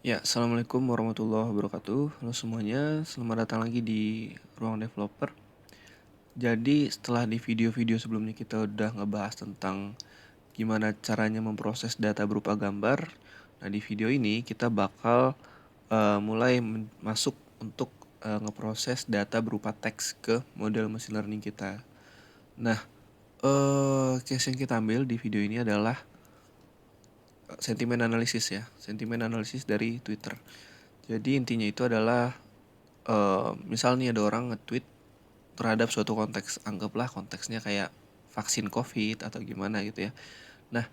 Ya, assalamualaikum warahmatullahi wabarakatuh. Halo semuanya, selamat datang lagi di Ruang Developer. Jadi, setelah di video-video sebelumnya kita udah ngebahas tentang gimana caranya memproses data berupa gambar. Nah, di video ini kita bakal mulai masuk untuk ngeproses data berupa teks ke model machine learning kita. Nah, case yang kita ambil di video ini adalah sentimen analisis ya, sentimen analisis dari Twitter. Jadi intinya itu adalah misal nih ada orang nge-tweet terhadap suatu konteks, anggaplah konteksnya kayak vaksin COVID atau gimana gitu ya. Nah,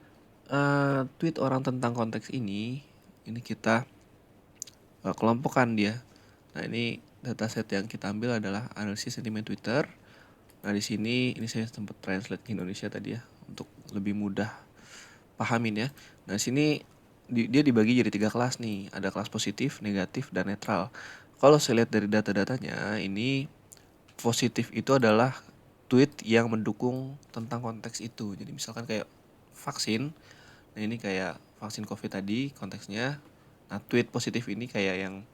tweet orang tentang konteks ini kita kelompokkan dia. Nah, ini dataset yang kita ambil adalah analisis sentimen Twitter. Nah, di sini ini saya sempat translate ke Indonesia tadi ya untuk lebih mudah pahamin ya. Nah, sini dia dibagi jadi 3 kelas nih. Ada kelas positif, negatif, dan netral. Kalau saya lihat dari data-datanya, ini positif itu adalah tweet yang mendukung tentang konteks itu. Jadi misalkan kayak vaksin, nah ini kayak vaksin COVID tadi konteksnya. Nah, tweet positif ini kayak yang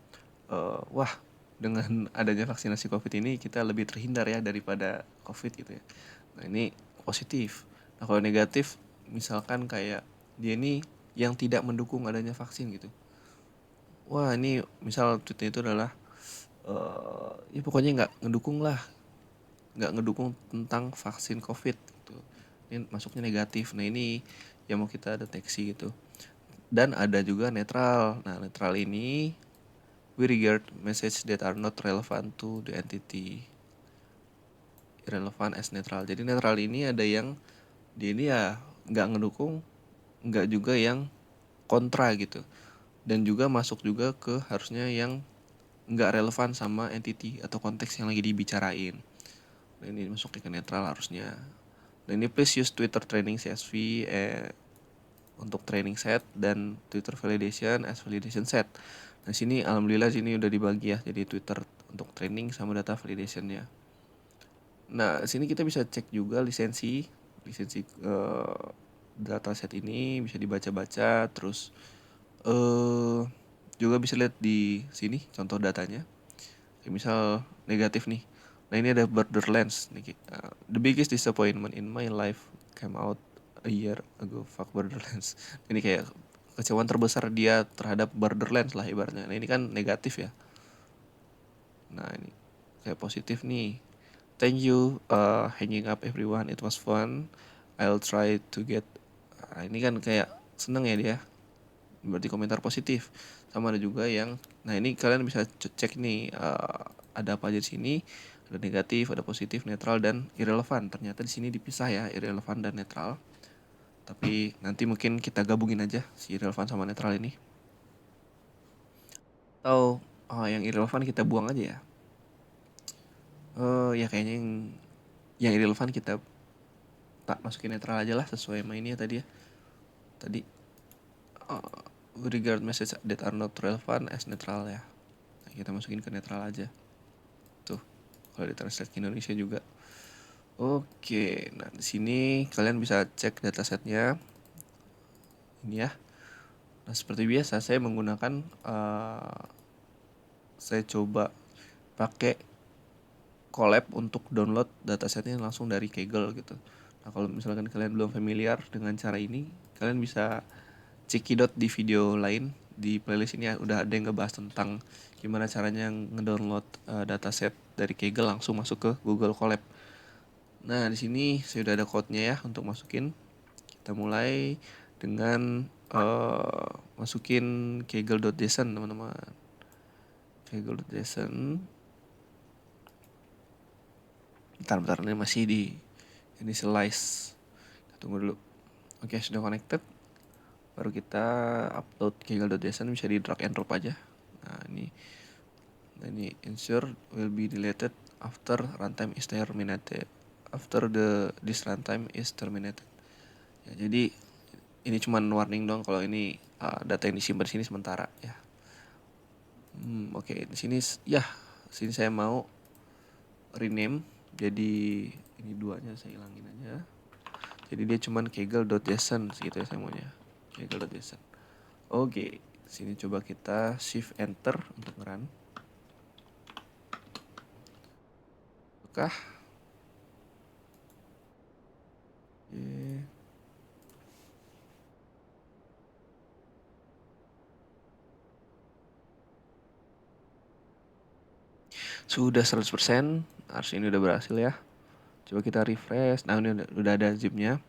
wah, dengan adanya vaksinasi COVID ini kita lebih terhindar ya daripada COVID gitu ya. Nah, ini positif. Nah, kalau negatif misalkan kayak dia ini yang tidak mendukung adanya vaksin gitu. Wah, ini misal tweetnya itu adalah ya pokoknya nggak ngedukung lah, nggak ngedukung tentang vaksin COVID gitu. Ini masuknya negatif. Nah, ini yang mau kita deteksi gitu. Dan ada juga netral. Nah, netral ini we regard message that are not relevant to the entity, irrelevant as netral. Jadi netral ini ada yang dia ini ya nggak ngedukung, nggak juga yang kontra gitu. Dan juga masuk juga ke harusnya yang nggak relevan sama entity atau konteks yang lagi dibicarain. Nah, ini masuknya ke netral harusnya. Dan ini please use Twitter training CSV untuk training set dan Twitter validation as validation set. Nah, sini alhamdulillah sini udah dibagi ya. Jadi Twitter untuk training sama data validationnya. Nah, sini kita bisa cek juga lisensi dataset ini bisa dibaca-baca, terus juga bisa lihat di sini contoh datanya. Kayak misal negatif nih. Nah, ini ada Borderlands nih. The biggest disappointment in my life came out a year ago. Fuck Borderlands. Ini kayak kecewaan terbesar dia terhadap Borderlands lah ibaratnya. Nah, ini kan negatif ya. Nah, ini kayak positif nih. Thank you hanging up everyone. It was fun. I'll try to get. Nah, ini kan kayak seneng ya dia. Berarti komentar positif. Sama ada juga yang, nah ini kalian bisa cek nih ada apa aja di sini. Ada negatif, ada positif, netral, dan irrelevant. Ternyata di sini dipisah ya, irrelevant dan netral. Tapi nanti mungkin kita gabungin aja si irrelevant sama netral ini. Atau yang irrelevant kita buang aja ya. Ya kayaknya yang irrelevant kita tak masukin netral aja lah sesuai mainnya tadi ya. Tadi regard message that are not relevant as netral ya. Nah, kita masukin ke netral aja. Tuh, kalau ditranslate ke Indonesia juga. Oke, nah di sini kalian bisa cek datasetnya. Ini ya. Nah, seperti biasa saya menggunakan saya coba pakai Colab untuk download datasetnya langsung dari Kaggle gitu. Nah, kalau misalkan kalian belum familiar dengan cara ini, kalian bisa cekidot di video lain. Di playlist ini udah ada yang ngebahas tentang gimana caranya ngedownload dataset dari Kaggle langsung masuk ke Google Colab. Nah, di sini saya udah ada code-nya ya untuk masukin. Kita mulai dengan masukin kaggle.json teman-teman. Kaggle.json. Bentar, ini masih di initialize. Kita tunggu dulu. Oke, sudah connected. Baru kita upload kaggle.json, bisa di drag and drop aja. Nah, ini ensure will be deleted after runtime is terminated. After this runtime is terminated. Ya, jadi ini cuma warning dong kalau ini data yang disimpan di sini sementara ya. Oke, di sini ya, sini saya mau rename jadi ini duanya saya hilangin aja. Jadi dia cuman kaggle.json gitu ya saya maunya. Kaggle.json. Oke, Sini coba kita shift enter untuk run. Oke. Sudah 100%, harus ini udah berhasil ya. Coba kita refresh. Nah, ini udah ada zipnya.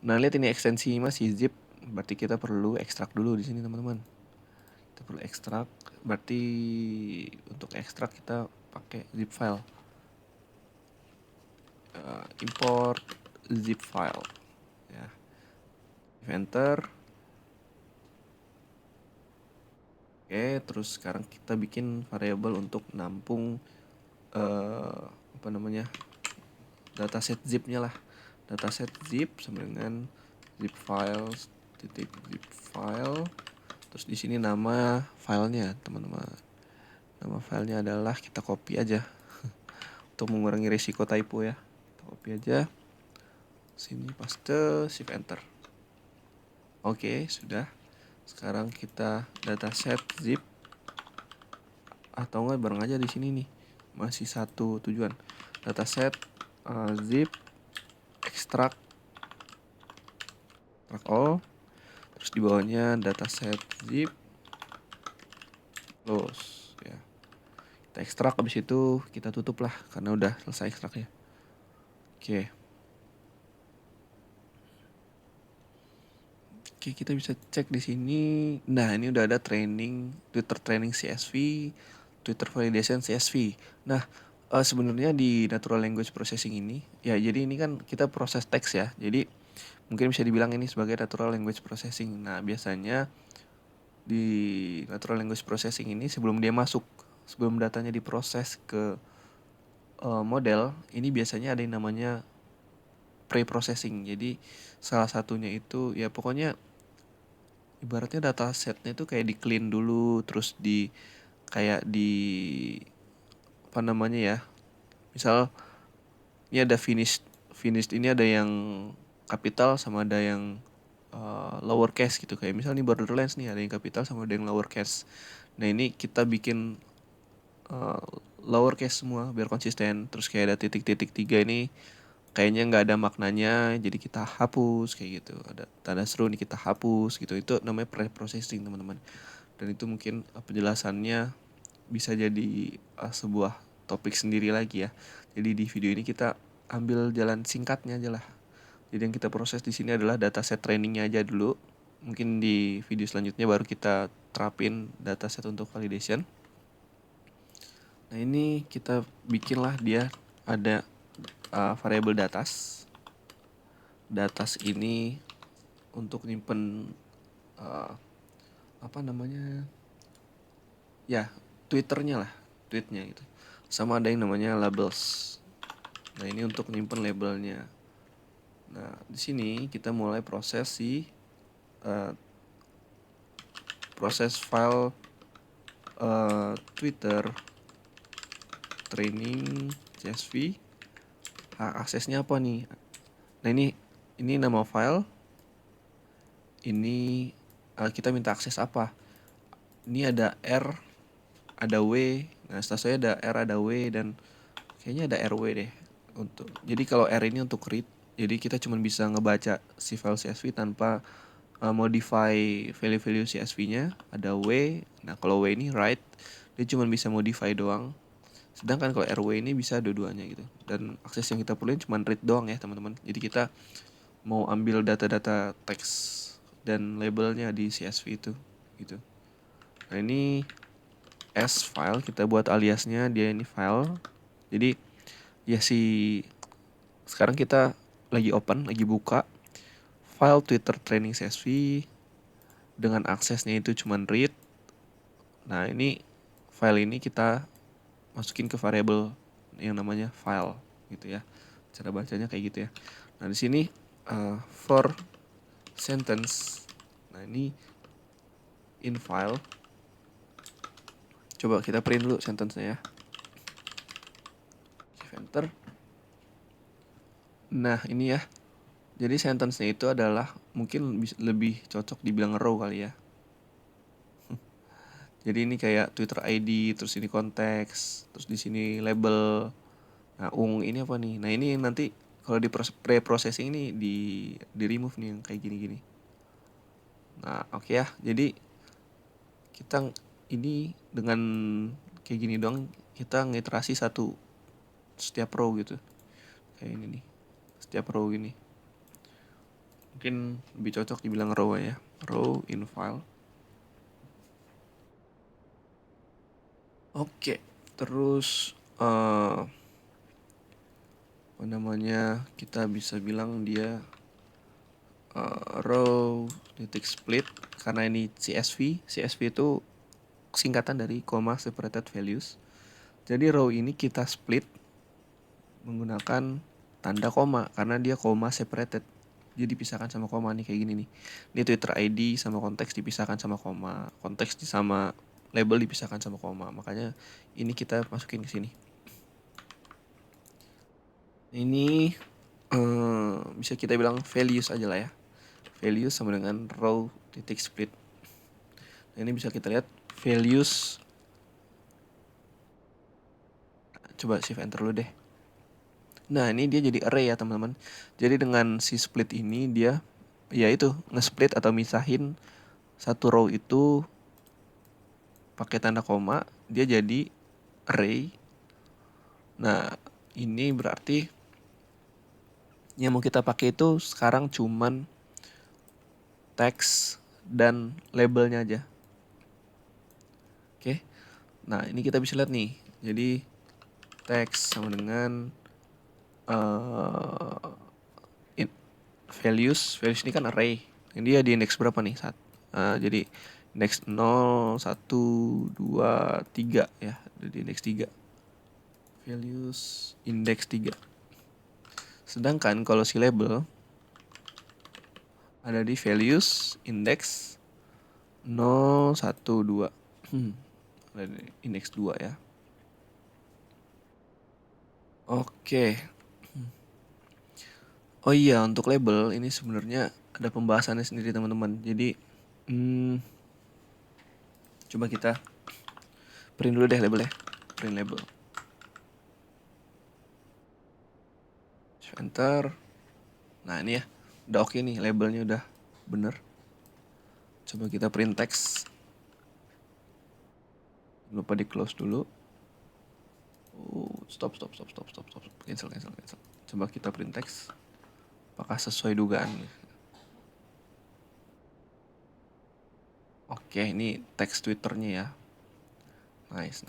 Nah, lihat ini ekstensi masih zip, berarti kita perlu ekstrak dulu di sini, teman-teman. Kita perlu ekstrak, berarti untuk ekstrak kita pakai zip file. Import zip file. Ya. Enter. Oke, terus sekarang kita bikin variabel untuk nampung apa namanya? Dataset zipnya lah. Dataset zip sama dengan zip file titik zip file. Terus di sini nama filenya, teman-teman. Nama filenya adalah, kita copy aja untuk mengurangi risiko typo ya. Kita copy aja. Sini paste, shift enter. Oke, sudah. Sekarang kita dataset zip, atau enggak bareng aja di sini nih. Masih satu tujuan. Dataset zip extract all. Terus di bawahnya dataset zip close ya. Kita ekstrak, habis itu kita tutup lah karena udah selesai ekstraknya. Oke. Oke, kita bisa cek di sini. Nah, ini udah ada Twitter training CSV, Twitter validation CSV. Nah, sebenarnya di natural language processing ini, ya jadi ini kan kita proses teks ya. Jadi mungkin bisa dibilang ini sebagai natural language processing. Nah, biasanya di natural language processing ini sebelum datanya diproses ke model, ini biasanya ada yang namanya pre-processing. Jadi salah satunya itu ya pokoknya ibaratnya datasetnya itu kayak di clean dulu, terus kayak di apa namanya ya, misal ini ada finished ini ada yang capital sama ada yang lower case gitu, kayak misal nih Borderlands nih ada yang capital sama ada yang lower case. Nah, ini kita bikin lower case semua biar konsisten. Terus kayak ada titik-titik 3 ini kayaknya nggak ada maknanya, jadi kita hapus kayak gitu. Ada tanda seru nih, kita hapus gitu. Itu namanya pre-processing, teman-teman. Dan itu mungkin penjelasannya bisa jadi sebuah topik sendiri lagi ya. Jadi di video ini kita ambil jalan singkatnya aja lah. Jadi yang kita proses di sini adalah dataset trainingnya aja dulu. Mungkin di video selanjutnya baru kita terapin dataset untuk validation. Nah, ini kita bikinlah dia ada variabel datas. Datas ini untuk nyimpen apa namanya? Ya, Twitternya lah, tweetnya gitu. Sama ada yang namanya labels. Nah, ini untuk nyimpen labelnya. Nah, di sini kita mulai proses proses file Twitter training CSV. Aksesnya apa nih? Nah, ini nama file. Ini kita minta akses apa? Ini ada R, ada W. Nah, setelah saya ada R, ada W, dan kayaknya ada RW deh. Jadi kalau R ini untuk read, jadi kita cuma bisa ngebaca si file CSV tanpa modify value-value CSV-nya. Ada W. Nah, kalau W ini write, dia cuma bisa modify doang. Sedangkan kalau RW ini bisa dua-duanya gitu. Dan akses yang kita perluin cuma read doang ya, teman-teman. Jadi kita mau ambil data-data teks dan labelnya di CSV itu gitu. Nah, ini S file, kita buat aliasnya, dia ini file. Jadi ya sekarang kita lagi buka file Twitter training CSV dengan aksesnya itu cuman read. Nah, ini file ini kita masukin ke variabel yang namanya file gitu ya. Cara bacanya kayak gitu ya. Nah, di sini for sentence. Nah, ini in file. Coba kita print dulu sentence-nya ya. Enter. Nah, ini ya. Jadi sentence-nya itu adalah mungkin lebih cocok dibilang row kali ya. Jadi ini kayak Twitter ID, terus ini konteks, terus di sini label. Nah, ini apa nih? Nah, ini nanti kalau di pre-processing ini di remove nih yang kayak gini-gini. Nah, oke ya. Jadi kita ini dengan kayak gini dong, kita ngiterasi setiap row gitu. Kayak ini nih. Setiap row gini. Mungkin lebih cocok dibilang row ya. Row in file. Oke. Terus apa namanya? Kita bisa bilang dia row titik split karena ini CSV. CSV itu singkatan dari comma separated values. Jadi row ini kita split menggunakan tanda koma karena dia koma separated. Dia dipisahkan sama koma nih kayak gini nih. Ini Twitter ID sama konteks dipisahkan sama koma, konteks sama label dipisahkan sama koma. Makanya ini kita masukin ke sini. Ini bisa kita bilang values aja lah ya. Values sama dengan row titik split. Nah, ini bisa kita lihat values. Coba shift enter dulu deh. Nah, ini dia jadi array ya teman-teman. Jadi dengan si split ini dia ya itu nge-split atau misahin satu row itu pakai tanda koma, dia jadi array. Nah, ini berarti yang mau kita pakai itu sekarang cuman teks dan labelnya aja. Oke. Nah, ini kita bisa lihat nih. Jadi teks sama dengan values ini kan array. Ini dia di index berapa nih? Jadi index 0, 1, 2, 3 ya. Di index 3. Values index 3. Sedangkan kalau si label ada di values index 0, 1, 2. Ada di index 2 ya. Oke. Oh iya, untuk label ini sebenarnya ada pembahasannya sendiri teman-teman. Jadi coba kita print dulu deh labelnya. Print label. Enter. Nah, ini ya. Udah oke nih, labelnya udah bener. Coba kita print text. Lupa di close dulu. Stop. Cancel. Coba kita print text. Apakah sesuai dugaan? Oke, ini teks Twitternya ya. Nice.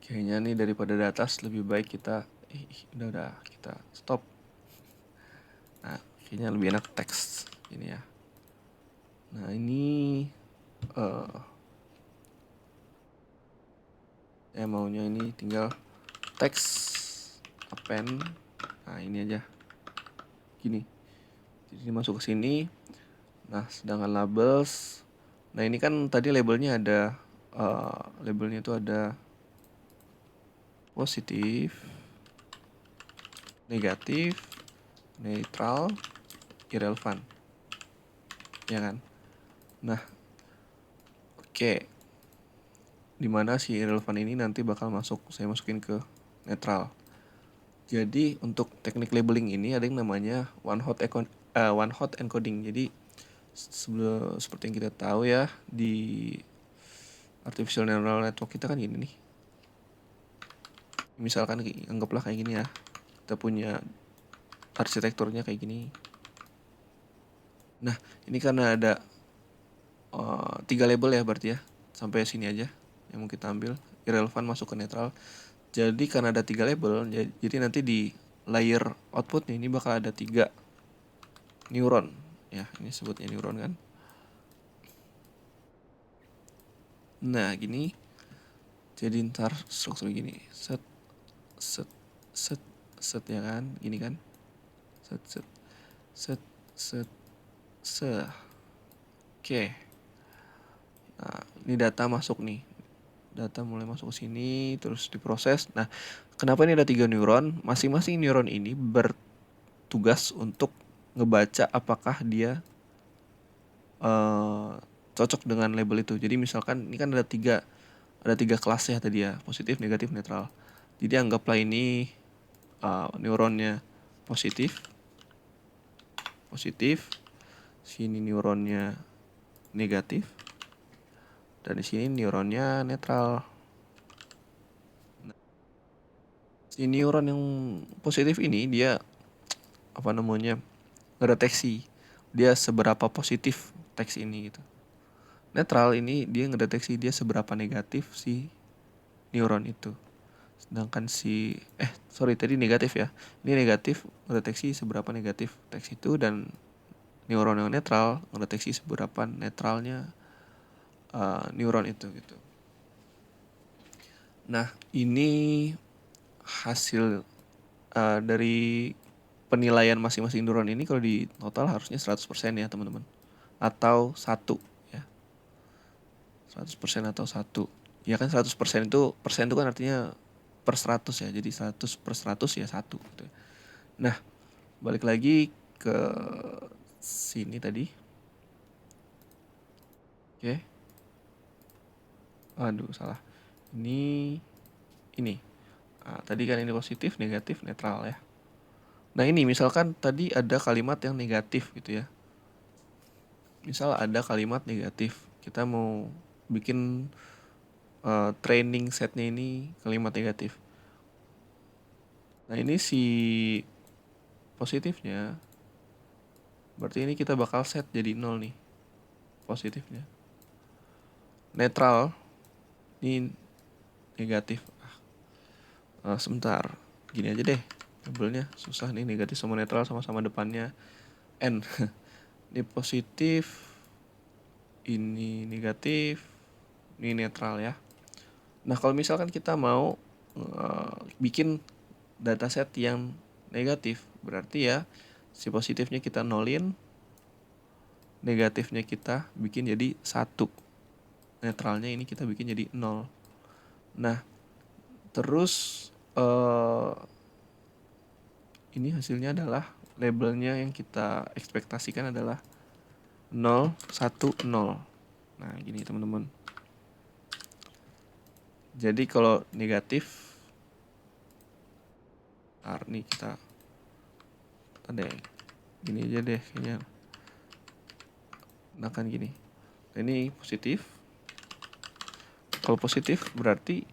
Kayaknya nih daripada data lebih baik kita udah kita stop. Nah, kayaknya lebih enak teks ini ya. Nah, ini saya maunya ini tinggal teks append. Nah, ini aja. Gini. Jadi masuk ke sini. Nah, sedangkan labels. Nah, ini kan tadi labelnya ada labelnya itu ada positif, negatif, neutral, irrelevant. Ya kan? Nah, oke. Dimana si irrelevant ini nanti bakal saya masukin ke neutral. Jadi untuk teknik labeling ini ada yang namanya one hot encoding. Jadi seperti yang kita tahu ya, di artificial neural network kita kan gini nih. Misalkan anggaplah kayak gini ya. Kita punya arsitekturnya kayak gini. Nah, ini karena ada 3 label ya berarti ya. Sampai sini aja yang mau kita ambil. Irrelevant masuk ke neutral. Jadi karena ada 3 label, jadi nanti di layer outputnya ini bakal ada 3 neuron. Ya, ini sebutnya neuron kan. Nah, gini. Jadi ntar struktur gini. Set ya kan. Gini kan. Set. Oke. Nah, ini data masuk nih. Data mulai masuk ke sini, terus diproses. Nah, kenapa ini ada 3 neuron? Masing-masing neuron ini bertugas untuk ngebaca apakah dia cocok dengan label itu. Jadi misalkan ini kan ada tiga kelas ya tadi ya, positif, negatif, netral. Jadi anggaplah ini neuronnya positif, positif, sini neuronnya negatif, dan di sini neuronnya netral. Nah, si neuron yang positif ini dia apa namanya ngedeteksi dia seberapa positif teks ini gitu. Netral ini dia ngedeteksi dia seberapa negatif si neuron itu. Sedangkan tadi negatif ya. Ini negatif ngedeteksi seberapa negatif teks itu, dan neuron yang netral ngedeteksi seberapa netralnya neuron itu gitu. Nah, ini hasil dari penilaian masing-masing neuron ini. Kalau di total harusnya 100% ya teman-teman. Atau 1 ya. 100% atau 1. Ya kan 100% itu, persen itu kan artinya per 100 ya. Jadi 100 per 100 ya 1 gitu. Nah, balik lagi ke sini tadi. Oke. Aduh, salah. Ini. Tadi kan ini positif, negatif, netral ya. Nah, ini misalkan tadi ada kalimat yang negatif gitu ya. Misal ada kalimat negatif. Kita mau bikin training setnya ini kalimat negatif. Nah, ini si positifnya, berarti ini kita bakal set jadi 0 nih positifnya. Netral ini negatif. Sebentar, gini aja deh, labelnya susah nih, negatif sama netral sama-sama depannya N. Ini positif, ini negatif, ini netral ya. Nah, kalau misalkan kita mau bikin dataset yang negatif, berarti ya si positifnya kita nolin, negatifnya kita bikin jadi 1, netralnya ini kita bikin jadi 0. Nah, terus ini hasilnya adalah labelnya yang kita ekspektasikan adalah 0, 1, 0. Nah, gini teman-teman. Jadi kalau negatif, nih kita ada gini aja deh kayaknya. Nah, kan gini. Ini positif. Kalau positif berarti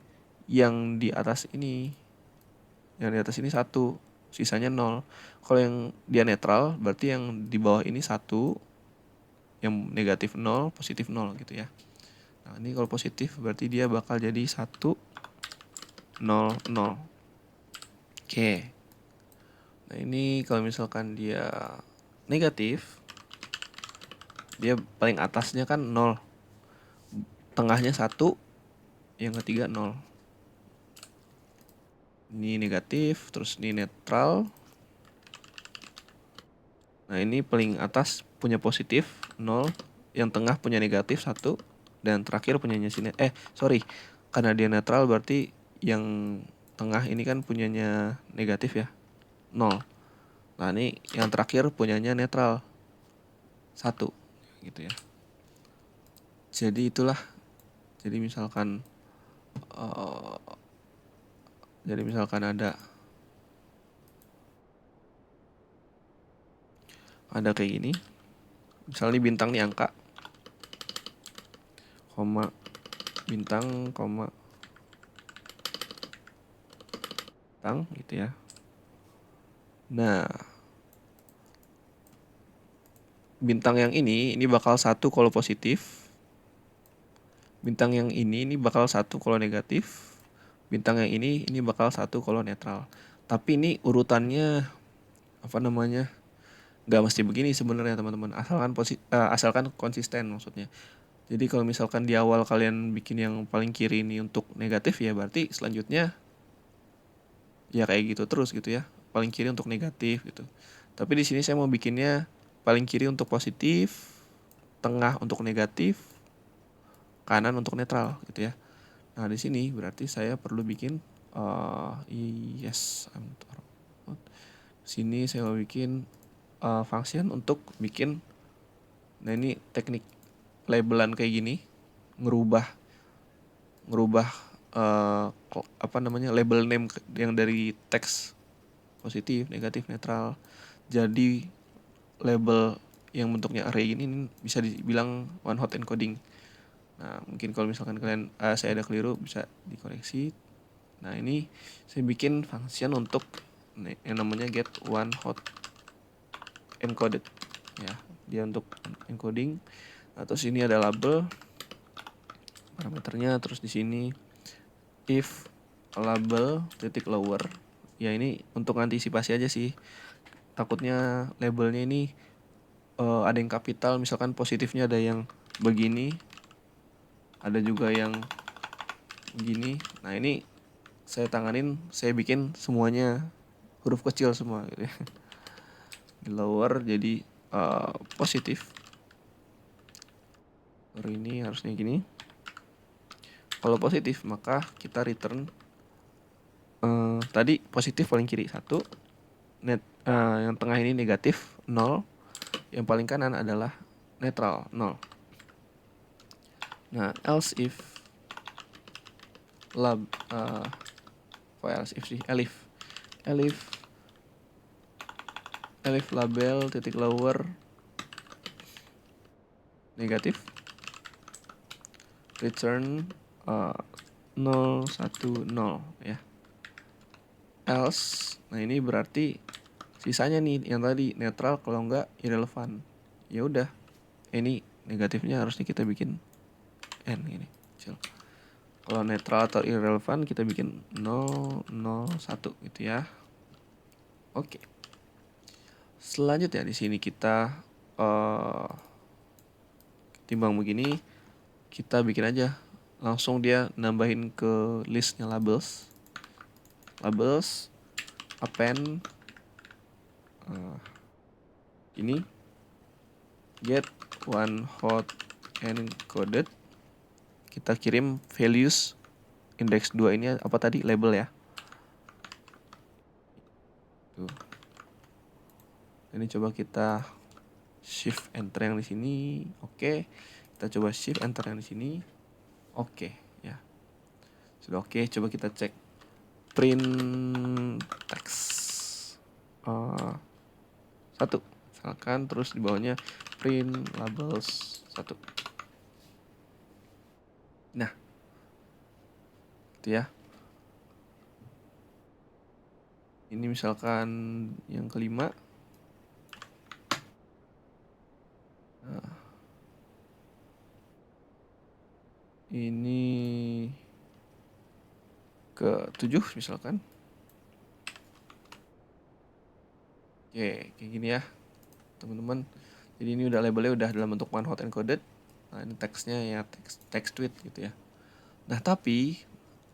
yang di atas ini 1, sisanya 0. Kalau yang dia netral berarti yang di bawah ini 1, yang negatif 0, positif 0 gitu ya. Nah, ini kalau positif berarti dia bakal jadi 1, 0, 0. Oke. Nah, ini kalau misalkan dia negatif, dia paling atasnya kan 0, tengahnya 1, yang ketiga 0. Ini negatif, terus ini netral. Nah, ini paling atas punya positif 0, yang tengah punya negatif 1, dan terakhir punyanya sini karena dia netral berarti yang tengah ini kan punyanya negatif ya, 0. Nah, ini yang terakhir punyanya netral 1 gitu ya. Jadi itulah. Jadi misalkan ada kayak gini. Misalnya bintang nih angka, koma, bintang, koma, bintang gitu ya. Nah, bintang yang ini bakal 1 kalau positif. Bintang yang ini bakal 1 kalau negatif. Bintang yang ini bakal 1 kalau netral. Tapi ini urutannya nggak mesti begini sebenarnya teman-teman. Asalkan konsisten maksudnya. Jadi kalau misalkan di awal kalian bikin yang paling kiri ini untuk negatif, ya berarti selanjutnya ya kayak gitu terus gitu ya. Paling kiri untuk negatif gitu. Tapi di sini saya mau bikinnya paling kiri untuk positif, tengah untuk negatif, kanan untuk netral gitu ya. Nah, di sini berarti saya perlu bikin sini saya mau bikin function untuk bikin, nah ini teknik labelan kayak gini, ngerubah label name yang dari teks positif, negatif, netral jadi label yang bentuknya array ini bisa dibilang one hot encoding. Nah, mungkin kalau misalkan kalian saya ada keliru bisa dikoreksi. Nah, ini saya bikin function untuk yang namanya get one hot encoded ya. Dia untuk encoding. Nah, terus ini ada label parameternya, terus di sini if label titik lower. Ya ini untuk antisipasi aja sih. Takutnya labelnya ini ada yang kapital, misalkan positifnya ada yang begini, ada juga yang begini. Nah, ini saya tanganin, saya bikin semuanya huruf kecil semua gitu ya. Di lower jadi positif. Baru ini harusnya gini. Kalau positif maka kita return tadi positif paling kiri 1, yang tengah ini negatif 0, yang paling kanan adalah netral 0. Nah, else if elif label titik lower negatif return 0 1 0 ya. Else, nah ini berarti sisanya nih yang tadi netral, kalau enggak irrelevant. Ya udah, ini negatifnya harusnya kita bikin n ini kecil. Kalau netral atau irrelevant kita bikin 0 0 1 gitu ya. Oke. Selanjutnya di sini kita timbang begini, kita bikin aja langsung dia nambahin ke listnya labels append ini get one hot encoded, kita kirim values index 2 ini apa tadi, label ya. Tuh. Ini coba kita shift enter yang di sini. Oke. Kita coba shift enter yang di sini. Oke, ya. Sudah oke, coba kita cek print text 1 misalkan, terus di bawahnya print labels 1. Nah, gitu ya. Ini misalkan yang kelima. Nah, ini ke 7 misalkan. Oke, kayak gini ya teman-teman. Jadi ini udah labelnya udah dalam bentuk one hot encoded. Nah, ini teksnya ya text tweet gitu ya. Nah, tapi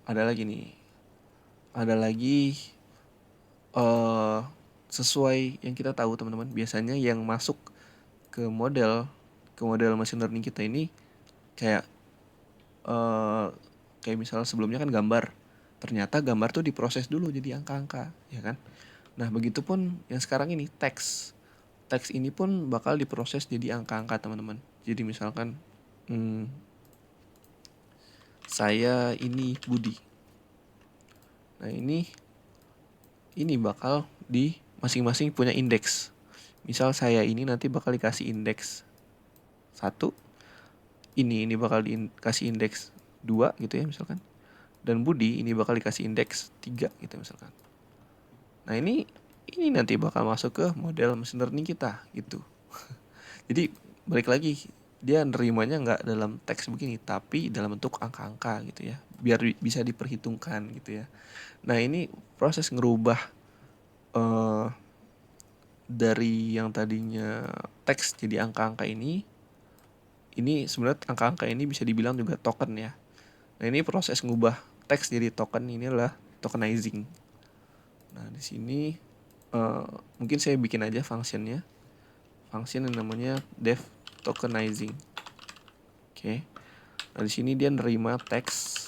ada lagi nih. Ada lagi sesuai yang kita tahu teman-teman, biasanya yang masuk ke model machine learning kita ini kayak kayak misalnya sebelumnya kan gambar. Ternyata gambar tuh diproses dulu jadi angka-angka, ya kan? Nah, begitupun yang sekarang ini teks. Teks ini pun bakal diproses jadi angka-angka, teman-teman. Jadi misalkan saya ini Budi. Nah, ini bakal di masing-masing punya indeks. Misal saya ini nanti bakal dikasih indeks 1. Ini bakal dikasih indeks 2 gitu ya misalkan. Dan Budi ini bakal dikasih indeks 3 gitu misalkan. Nah, ini nanti bakal masuk ke model machine learning kita gitu. Jadi balik lagi, dia nerimanya nggak dalam teks begini, tapi dalam bentuk angka-angka gitu ya, biar bisa diperhitungkan gitu ya. Nah, ini proses ngerubah dari yang tadinya teks jadi angka-angka ini sebenarnya angka-angka ini bisa dibilang juga token ya. Nah, ini proses ngubah teks jadi token ini adalah tokenizing. Nah, di sini mungkin saya bikin aja function yang namanya dev tokenizing. Oke. Nah, di sini dia nerima teks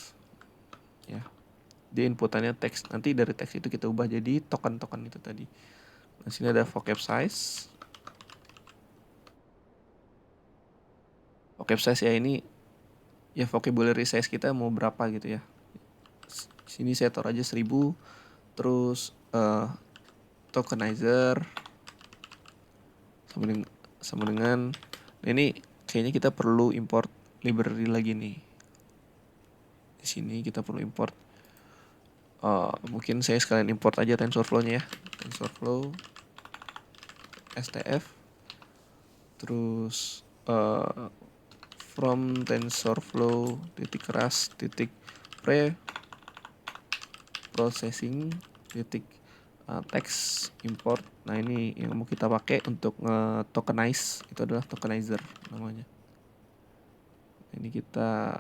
ya. Dia inputannya teks. Nanti dari teks itu kita ubah jadi token-token itu tadi. Nah, sini ada vocab size. vocab size ya, ini ya vocabulary size kita mau berapa gitu ya. Sini saya taruh aja 1000. Terus tokenizer sama dengan nah ini kayaknya kita perlu import library lagi nih. Di sini kita perlu import mungkin saya sekalian import aja TensorFlow-nya ya. TensorFlow STF, terus from TensorFlow titik ras titik pre processing titik text import. Nah ini yang mau kita pakai untuk tokenize, itu adalah tokenizer namanya. Ini kita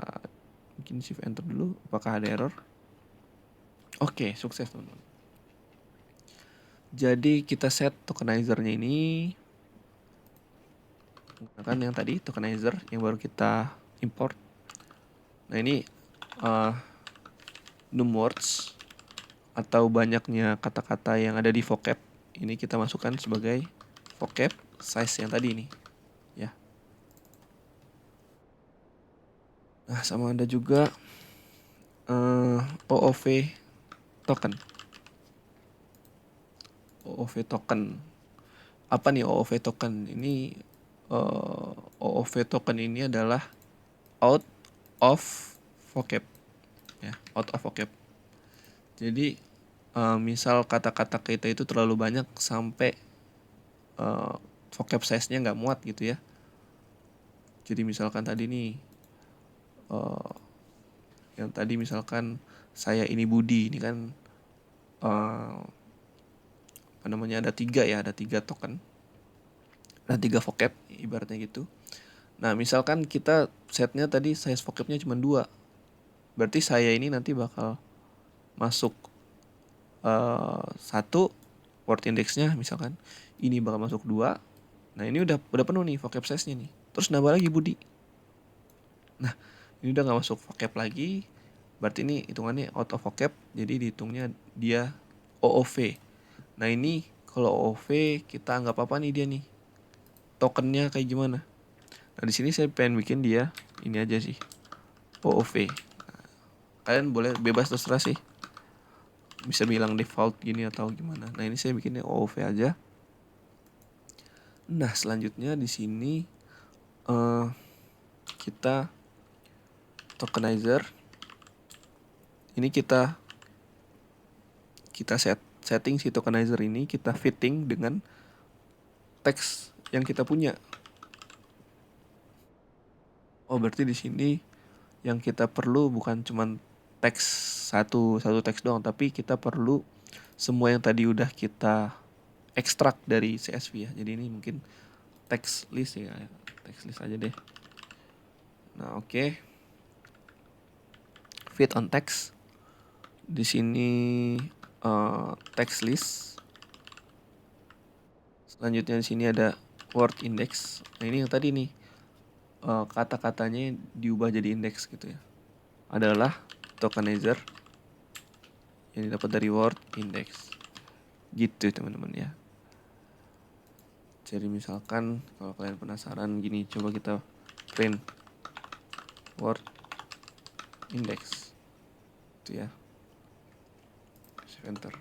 mungkin shift enter dulu, apakah ada error? Oke, sukses teman-teman. Jadi kita set tokenizernya ini menggunakan yang tadi tokenizer yang baru kita import. Nah ini num words atau banyaknya kata-kata yang ada di vocab ini kita masukkan sebagai vocab size yang tadi ini ya. Nah sama ada juga OOV token. OOV token. Apa nih OOV token? Ini OOV token ini adalah out of vocab ya, out of vocab. Jadi misal kata-kata kita itu terlalu banyak sampai vocab size-nya nggak muat gitu ya. Jadi misalkan tadi nih yang tadi misalkan saya ini Budi, ini kan apa namanya, ada 3 ya, ada 3 token, ada 3 vocab ibaratnya gitu. Nah misalkan kita setnya tadi size vocabnya cuma 2, berarti saya ini nanti bakal masuk 1 word indexnya misalkan, ini bakal masuk 2. Nah ini udah penuh nih vocab size-nya nih, terus nambah lagi Budi. Nah ini udah gak masuk vocab lagi, berarti ini hitungannya out of vocab, jadi dihitungnya dia OOV. Nah ini kalau OOV kita anggap apa nih dia nih, tokennya kayak gimana. Nah di sini saya pengen bikin dia ini aja sih, OOV. Nah, kalian boleh bebas terserah sih, bisa bilang default gini atau gimana. Nah ini saya bikinnya OOV aja. Nah selanjutnya di sini kita tokenizer ini kita setting si tokenizer ini, kita fitting dengan teks yang kita punya. Oh berarti di sini yang kita perlu bukan cuman teks satu teks doang, tapi kita perlu semua yang tadi udah kita ekstrak dari CSV ya. Jadi ini mungkin text list ya, text list aja deh. Nah oke. Fit on text. Di sini text list. Selanjutnya di sini ada word index. Nah ini yang tadi nih kata-katanya diubah jadi indeks gitu ya. Adalah tokenizer yang didapat dari word index. Gitu teman-teman ya. Jadi misalkan kalau kalian penasaran gini, coba kita print word index itu ya. Shift enter.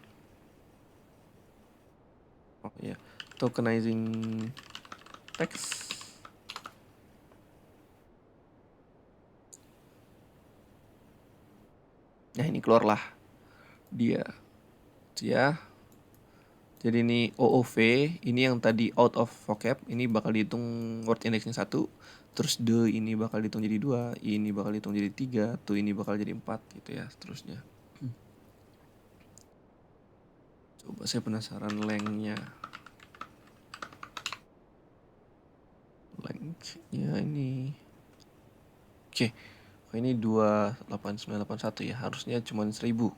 Oh ya, tokenizing text. Nah ini keluarlah dia ya. Jadi ini OOV, ini yang tadi out of vocab, ini bakal dihitung word indexnya 1. Terus the ini bakal dihitung jadi 2, ini bakal dihitung jadi 3, to ini bakal jadi 4 gitu ya seterusnya. Coba saya penasaran lengthnya. Lengthnya ini oke, ini 28981 ya, harusnya cuma 1000.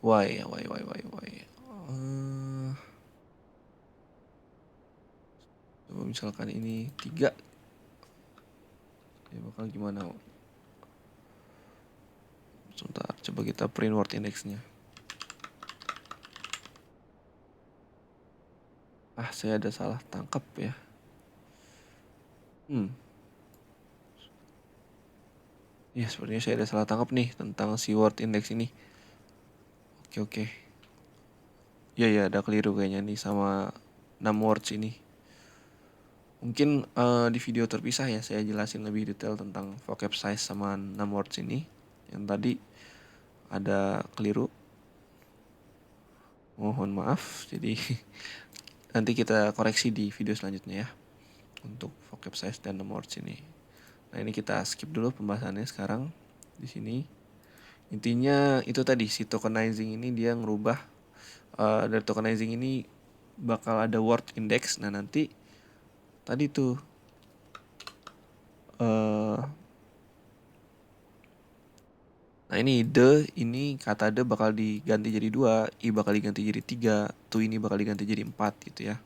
Why. Coba misalkan ini 3, ya bakal gimana? Sebentar, coba kita print word indexnya. Saya ada salah tangkap ya. Ya, sepertinya saya ada salah tangkap nih tentang si word index ini. Oke. Ya, ada keliru kayaknya nih sama 6 words ini. Mungkin di video terpisah ya saya jelasin lebih detail tentang vocab size sama 6 words ini. Yang tadi ada keliru. Mohon maaf. Jadi nanti kita koreksi di video selanjutnya ya untuk vocab size dan 6 words ini. Nah, ini kita skip dulu pembahasannya sekarang di sini. Intinya itu tadi si tokenizing ini dia ngerubah dari tokenizing ini bakal ada word index. Nah, nanti tadi tuh nah ini ini kata bakal diganti jadi 2, i bakal diganti jadi 3, to ini bakal diganti jadi 4 gitu ya.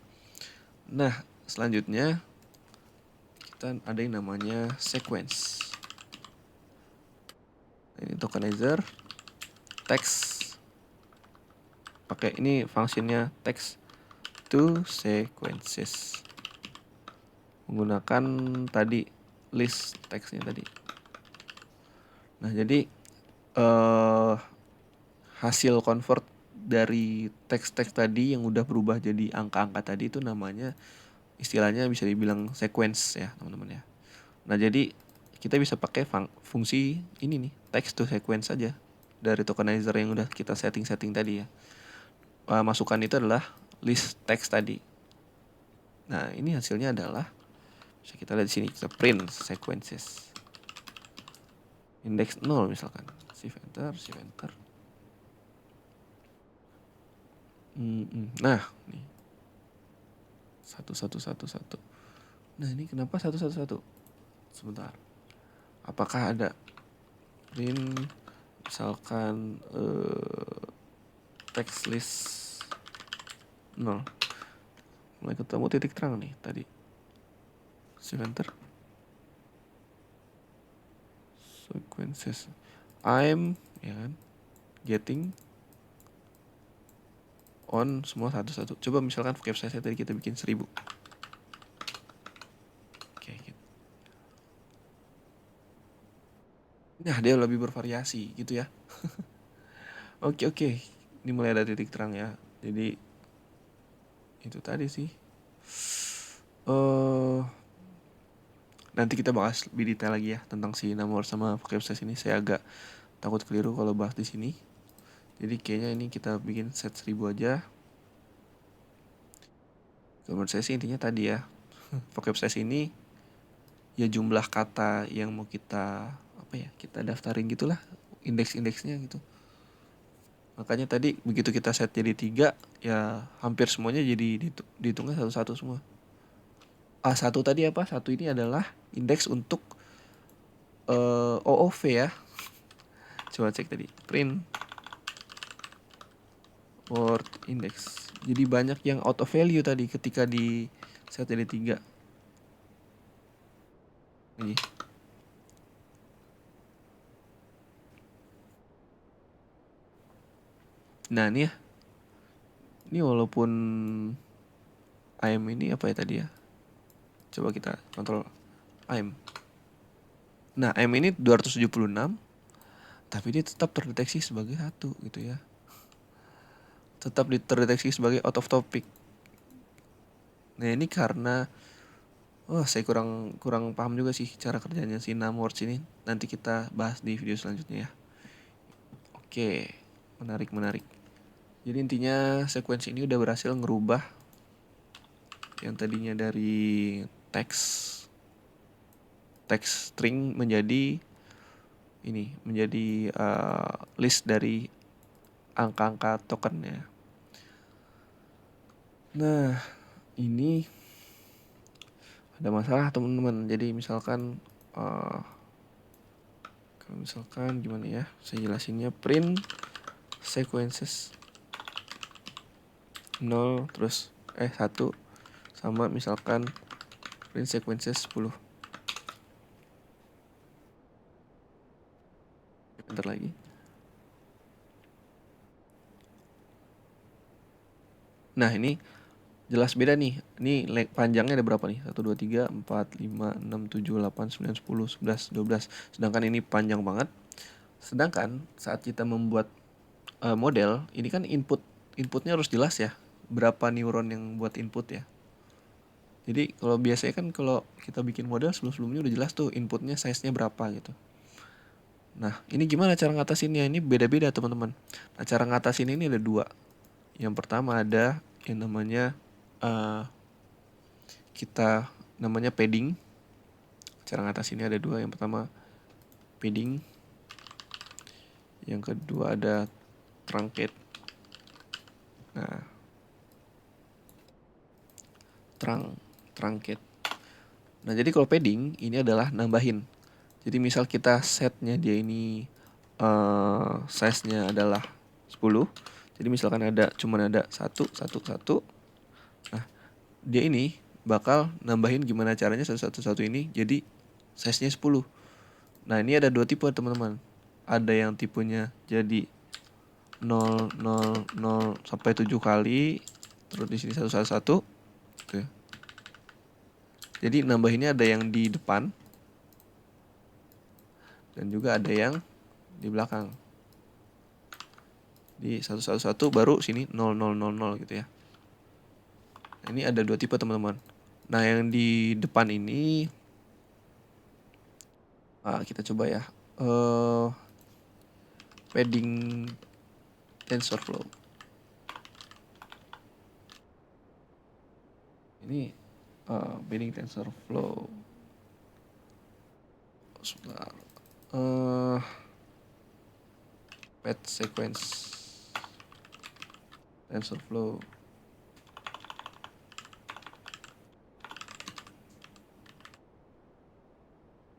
Nah, selanjutnya kita ada yang namanya sequence. Ini tokenizer text. Pakai ini fungsinya text to sequences. Menggunakan tadi list teksnya tadi. Nah, jadi hasil convert dari teks-teks tadi yang udah berubah jadi angka-angka tadi itu namanya istilahnya bisa dibilang sequence ya teman-teman ya. Nah, jadi kita bisa pakai fungsi ini nih, text to sequence saja dari tokenizer yang udah kita setting tadi ya. Masukan itu adalah list text tadi. Nah, ini hasilnya adalah bisa kita lihat di sini, kita print sequences. Index 0 misalkan. Shift enter. Nah, nih. 1. Nah, ini kenapa 1. Sebentar. Apakah ada print misalkan text list 0. Mulai ketemu titik terang nih tadi. Shift enter. Sequences. I'm ya kan getting on semua 1. Coba misalkan vocab size tadi kita bikin 1000. Oke, gitu. Nah, dia lebih bervariasi gitu ya. Oke. Ini mulai ada titik terang ya. Jadi itu tadi sih. Nanti kita bahas lebih detail lagi ya tentang si nomor sama vocab size ini. Saya agak takut keliru kalau bahas di sini. Jadi kayaknya ini kita bikin set 1000 aja. Menurut saya sih intinya tadi ya. Vocab size ini ya jumlah kata yang mau kita kita daftarin gitulah, indeks-indeksnya gitu. Makanya tadi begitu kita set jadi 3, ya hampir semuanya jadi dihitungnya satu-satu semua. A1 tadi apa? 1 ini adalah indeks untuk OOV ya. Coba cek tadi. Print word index. Jadi banyak yang out of value tadi ketika di set jadi 3. Lagi. Nah, ini ya. Ini walaupun IM ini apa ya tadi ya? Coba kita kontrol IM. Nah, IM ini 276, tapi dia tetap terdeteksi sebagai 1 gitu ya. Tetap terdeteksi sebagai out of topic. Nah, ini karena saya kurang paham juga sih cara kerjanya si words ini. Nanti kita bahas di video selanjutnya ya. Oke, menarik. Jadi intinya sekuensi ini udah berhasil ngerubah yang tadinya dari teks string menjadi list dari angka-angka tokennya. Nah, ini ada masalah teman-teman. Jadi misalkan gimana ya? Saya jelasinnya, print sequences 0 terus 1 sama misalkan print sequences 10. Bentar lagi. Nah, ini jelas beda nih Ini panjangnya ada berapa nih? 1, 2, 3, 4, 5, 6, 7, 8, 9, 10, 11, 12. Sedangkan ini panjang banget. Sedangkan saat kita membuat model, ini kan inputnya harus jelas ya. Berapa neuron yang buat input ya. Jadi kalau biasanya kan kalau kita bikin model sebelum-sebelumnya udah jelas tuh inputnya size-nya berapa gitu. Nah, ini gimana cara ngatasinnya? Ini beda-beda teman-teman. Nah, cara ngatasin ini ada dua. Yang pertama ada yang namanya kita namanya padding. Cara ngatasinnya ada dua. Yang pertama padding. Yang kedua ada truncate. Nah, truncate. Nah, jadi kalau padding ini adalah nambahin. Jadi misal kita setnya dia ini size-nya adalah 10. Jadi misalkan cuman ada 1, 1, 1. Nah, dia ini bakal nambahin gimana caranya 1, 1, 1 ini jadi size-nya 10. Nah, ini ada dua tipe teman-teman. Ada yang tipenya jadi 0, 0, 0 sampai 7 kali. Terus di sini 1, 1, 1. Tuh. Jadi nambahinnya ada yang di depan dan juga ada yang di belakang. Di 1, 1, 1 baru sini 0, 0, 0, 0 gitu ya. Nah, ini ada dua tipe teman-teman. Nah, yang di depan ini kita coba ya. Padding TensorFlow. Ini padding TensorFlow. Sebentar. Path sequence TensorFlow.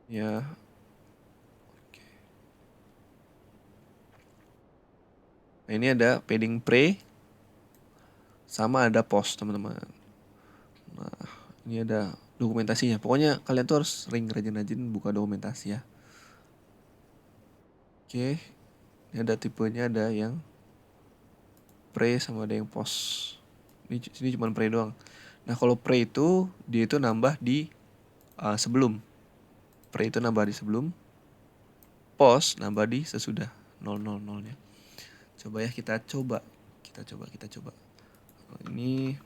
Ya. Oke. Nah, ini ada padding pre sama ada post teman-teman. Nah, ini ada dokumentasinya. Pokoknya kalian tuh harus sering rajin-rajin buka dokumentasi ya. Oke. Ini ada tipenya, ada yang pre sama ada yang post. Ini cuma pre doang. Nah, kalau pre itu dia itu nambah di sebelum. Pre itu nambah di sebelum. Post nambah di sesudah 000-nya. Coba ya kita coba. Ini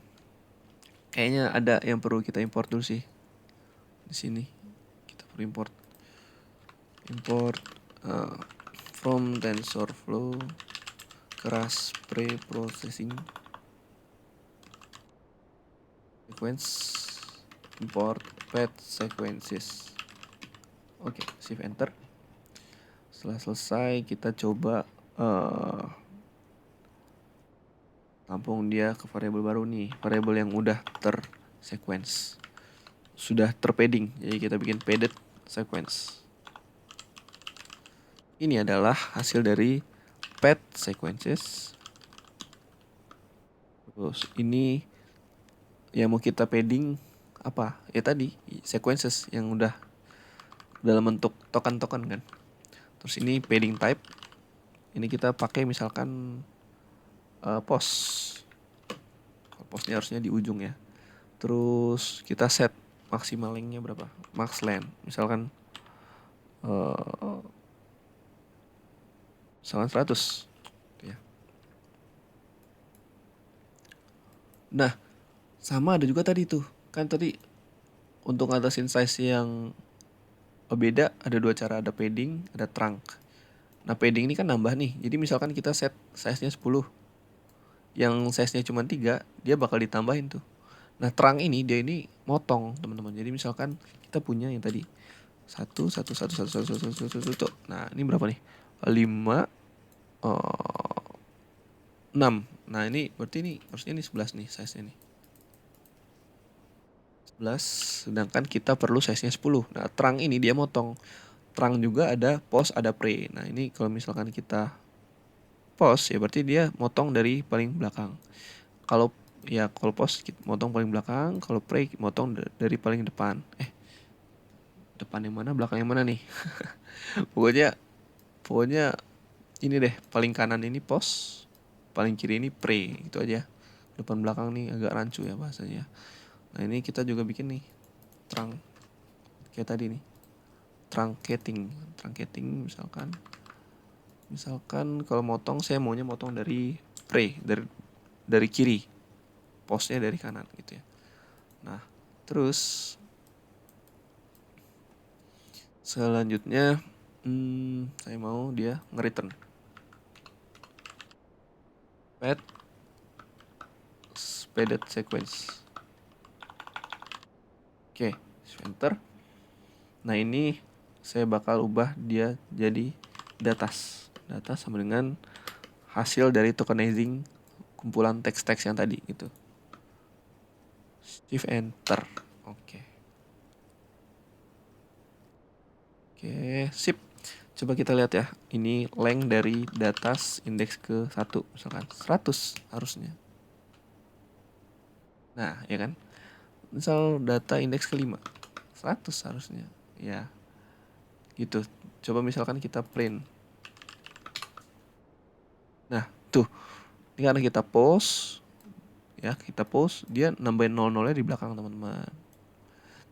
kayaknya ada yang perlu kita import dulu sih. Di sini kita perlu import from TensorFlow keras pre-processing sequence import path sequences. Oke, shift enter. Setelah selesai kita coba tampung dia ke variabel baru nih, variabel yang udah tersequence, sudah terpadding. Jadi kita bikin padded sequence. Ini adalah hasil dari path sequences. Terus ini yang mau kita padding apa? Ya tadi sequences yang udah dalam bentuk token-token kan. Terus ini padding type. Ini kita pakai misalkan post. Postnya harusnya di ujung ya. Terus kita set maksimal lengthnya berapa? Max length. Misalkan 100 ya. Nah, sama ada juga tadi tuh. Kan tadi untuk ngatasin size yang beda ada dua cara, ada padding, ada trunk. Nah, padding ini kan nambah nih. Jadi misalkan kita set size-nya 10. Yang size-nya cuma 3, dia bakal ditambahin tuh. Nah, trunk ini dia ini motong, teman-teman. Jadi misalkan kita punya yang tadi 1, 1, 1, 1, 1, 1, 1, 1. Nah, ini berapa nih? 5, 6. Nah, ini berarti ini harusnya ini 11 nih size-nya nih. 11, sedangkan kita perlu size-nya 10. Nah, trunk ini dia motong. Trunk juga ada post, ada pre. Nah, ini kalau misalkan kita post ya berarti dia motong dari paling belakang. Kalau post kita motong paling belakang, kalau pre motong dari paling depan. Depan yang mana, belakang yang mana nih? Pokoknya ini deh, paling kanan ini post, paling kiri ini pre, itu aja. Depan belakang nih agak rancu ya bahasanya. Nah ini kita juga bikin nih kayak tadi nih, truncating misalkan kalau motong, saya maunya motong dari dari kiri, postnya dari kanan gitu ya. Nah terus selanjutnya saya mau dia nge-return padded sequence. Oke, enter. Nah ini saya bakal ubah dia jadi data sama dengan hasil dari tokenizing kumpulan teks-teks yang tadi gitu. Shift enter. Oke, sip. Coba kita lihat ya. Ini length dari datas indeks ke 1 misalkan 100 harusnya. Nah, ya kan? Misal data indeks ke 5 100 harusnya. Ya. Gitu. Coba misalkan kita print. Nah, tuh. Ini karena kita post, ya, dia nambahin 00-nya di belakang, teman-teman.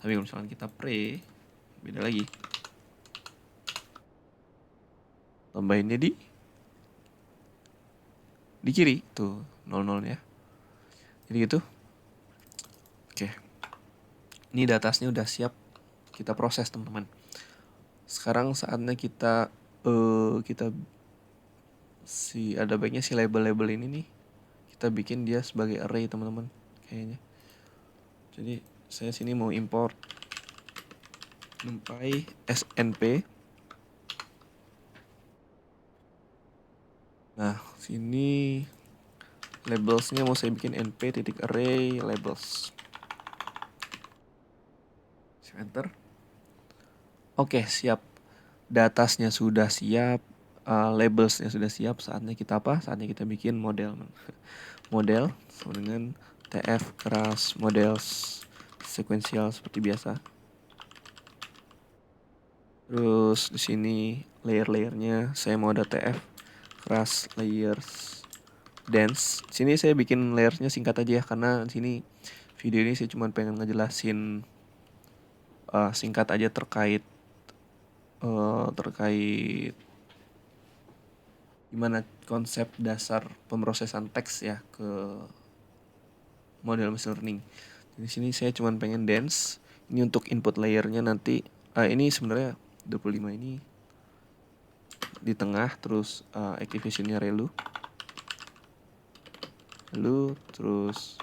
Tapi kalau misalkan kita pre, beda lagi. Tambahinnya di kiri tuh 00-nya. Jadi gitu. Oke. Ini datasnya udah siap kita proses, teman-teman. Sekarang saatnya kita ada baiknya si label-label ini nih kita bikin dia sebagai array, teman-teman, kayaknya. Jadi saya sini mau import numpy snp. Nah sini labelsnya mau saya bikin np.array labels. Enter. Oke, siap. Datasnya sudah siap, labelsnya sudah siap. Saatnya kita Saatnya kita bikin model. Model sama dengan tf keras models sequential seperti biasa. Terus di sini layer-layernya saya mau ada tf keras layers dense. Sini saya bikin layernya singkat aja ya, karena di sini video ini saya cuma pengen ngejelasin singkat aja terkait gimana konsep dasar pemrosesan teks ya ke model machine learning. Di sini saya cuma pengen dense. Ini untuk input layernya nanti. Ini sebenarnya 25 ini di tengah, terus activationnya relu terus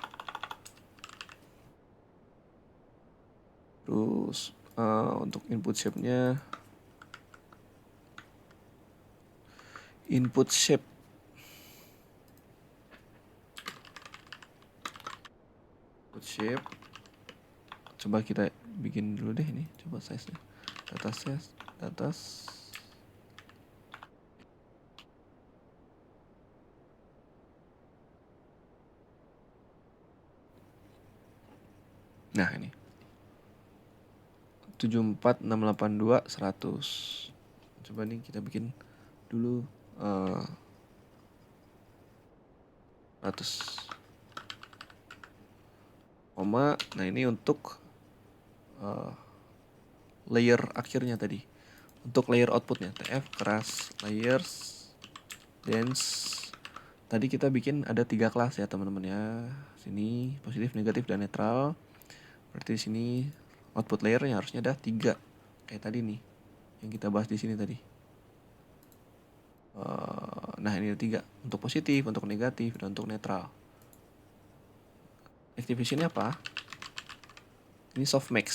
untuk input shape-nya shape. Coba kita bikin dulu deh ini. Coba size-nya. Datas. Nah, ini. 74682 100. Coba nih kita bikin dulu 100. Nah ini untuk layer akhirnya tadi. Untuk layer outputnya tf keras layers dense. Tadi kita bikin ada 3 kelas ya, teman-teman ya. Sini positif, negatif, dan netral. Berarti di sini output layernya harusnya ada 3 kayak tadi nih yang kita bahas di sini tadi. Nah ini ada 3 untuk positif, untuk negatif, dan untuk netral. Activationnya apa? Ini softmax.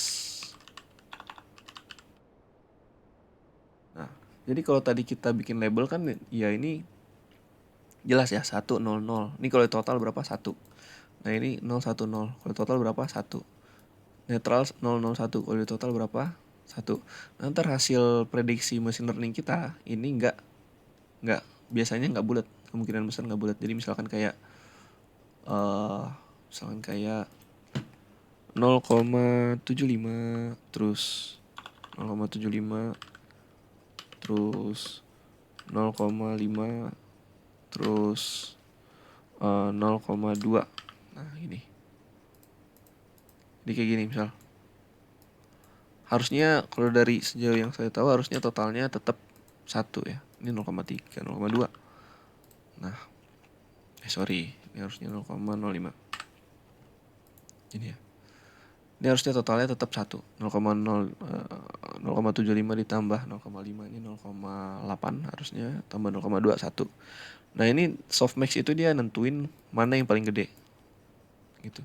Nah, jadi kalau tadi kita bikin label kan ya ini jelas ya 100. Ini kalau total berapa? 1. Nah ini 010. Kalau total berapa? 1. Netral 001. Kalau total berapa? 1. Nah, ntar hasil prediksi machine learning kita ini biasanya nggak bulat. Kemungkinan besar nggak bulat. Jadi misalkan kayak 0,75 terus 0,75 terus 0,5 terus 0,2. Nah ini Jadi kayak gini misal. Harusnya kalau dari sejauh yang saya tahu harusnya totalnya tetap 1 ya. Ini 0,3, 0,2. Nah, sorry, ini harusnya 0,05. Ini ya. Ini harusnya totalnya tetap 1. 0,75 ditambah 0,5 ini 0,8 harusnya tambah 0,2 1. Nah, ini softmax itu dia nentuin mana yang paling gede. Gitu.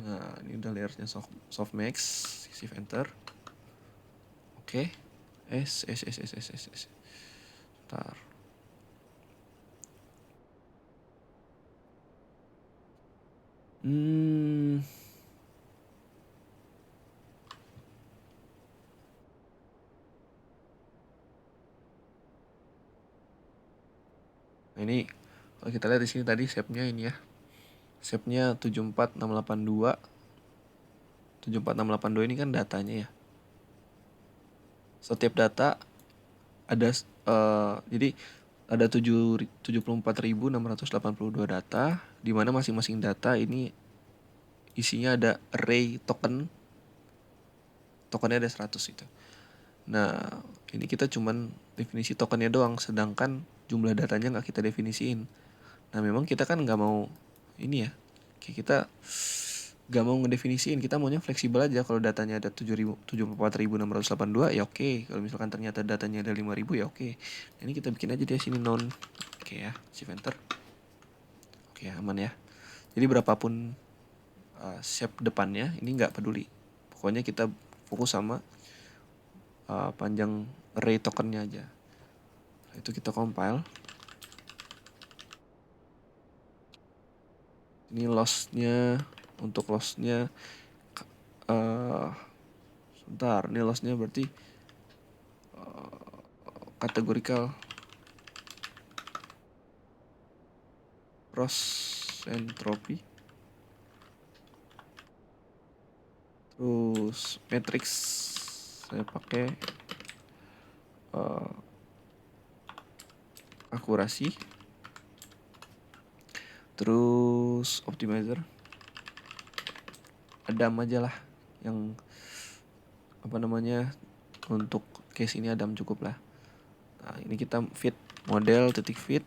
Nah, ini udah layernya softmax, shift enter. Oke. S. Ntar. Nah, ini kalau kita lihat di sini tadi shape-nya ini ya. Shape-nya 74682. 74682 ini kan datanya ya. Setiap data ada jadi ada 74.682 data, di mana masing-masing data ini isinya ada array token. Tokennya ada 100 itu. Nah, ini kita cuman definisi tokennya doang, sedangkan jumlah datanya nggak kita definisiin. Nah, memang kita kan nggak mau ini ya, kayak kita nggak mau ngedefinisiin, kita maunya fleksibel aja. Kalau datanya ada 74.682 ya oke. Kalau misalkan ternyata datanya ada 5.000 ya oke. Ini kita bikin aja di sini non. Oke ya, shift enter. Oke, aman ya. Jadi berapapun shape depannya ini nggak peduli. Pokoknya kita fokus sama panjang array tokennya aja. Itu kita compile. Ini lossnya, untuk lossnya sebentar, ini lossnya berarti categorical cross entropy, terus matrix saya pakai akurasi, terus optimizer Adam aja lah, yang apa namanya, untuk case ini Adam cukup lah. Nah, ini kita fit model titik fit.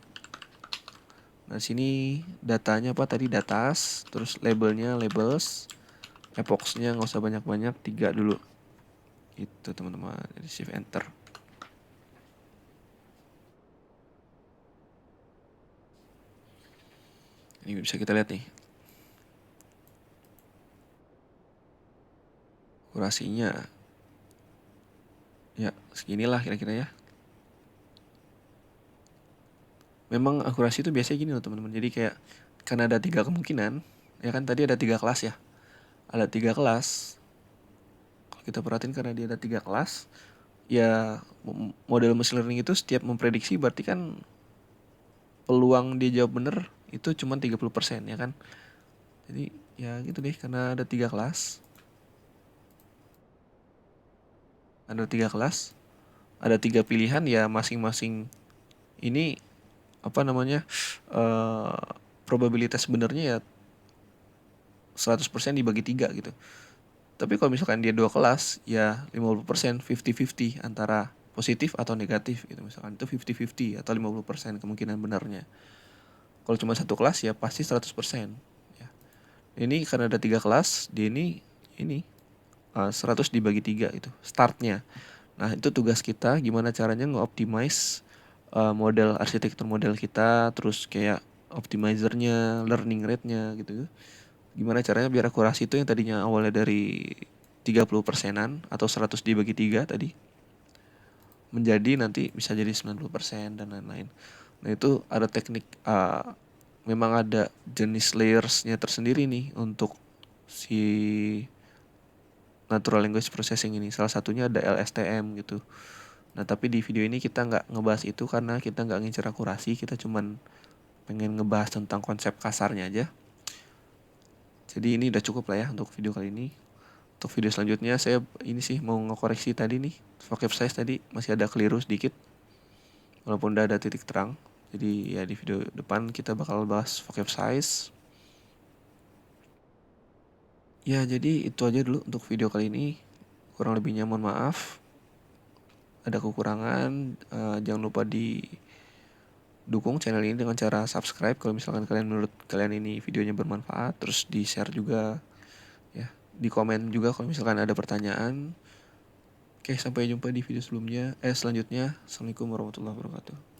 Nah, sini datanya apa tadi, datas, terus labelnya labels, epochsnya nggak usah banyak-banyak, 3 dulu. Itu teman-teman, jadi shift enter. Ini bisa kita lihat nih. Akurasinya ya seginilah kira-kira ya. Memang akurasi itu biasanya gini loh teman-teman. Jadi kayak karena ada 3 kemungkinan, ya kan tadi ada 3 kelas ya. Ada 3 kelas. Kalau kita perhatiin karena dia ada 3 kelas, ya model machine learning itu setiap memprediksi berarti kan peluang dia jawab bener itu cuma 30% ya kan. Jadi ya gitu deh, karena ada 3 kelas. Ada 3 kelas, ada 3 pilihan, ya masing-masing ini apa namanya, probabilitas sebenarnya ya 100% dibagi 3 gitu. Tapi kalau misalkan dia 2 kelas, ya 50%, 50-50 antara positif atau negatif gitu. Misalkan itu 50-50 atau 50% kemungkinan benarnya. Kalau cuma 1 kelas ya pasti 100%. Ya. Ini karena ada 3 kelas, dia ini 100 dibagi 3 itu startnya. Nah, itu tugas kita gimana caranya nge-optimize model, arsitektur model kita, terus kayak optimizernya, learning rate-nya gitu. Gimana caranya biar akurasi itu yang tadinya awalnya dari 30%-an atau 100 dibagi 3 tadi menjadi nanti bisa jadi 90% dan lain-lain. Nah, itu ada teknik, memang ada jenis layers-nya tersendiri nih untuk si natural language processing ini. Salah satunya ada LSTM gitu. Nah, tapi di video ini kita nggak ngebahas itu karena kita nggak ngincer akurasi, kita cuman pengen ngebahas tentang konsep kasarnya aja. Jadi ini udah cukup lah ya untuk video kali ini. Untuk video selanjutnya saya ini sih mau ngekoreksi tadi nih, vocab size tadi masih ada keliru sedikit, walaupun udah ada titik terang. Jadi ya di video depan kita bakal bahas vocab size. Ya, jadi itu aja dulu untuk video kali ini. Kurang lebihnya mohon maaf. Ada kekurangan, jangan lupa didukung channel ini dengan cara subscribe kalau misalkan menurut kalian ini videonya bermanfaat, terus di-share juga ya, di komen juga kalau misalkan ada pertanyaan. Oke, sampai jumpa di video selanjutnya. Assalamualaikum warahmatullahi wabarakatuh.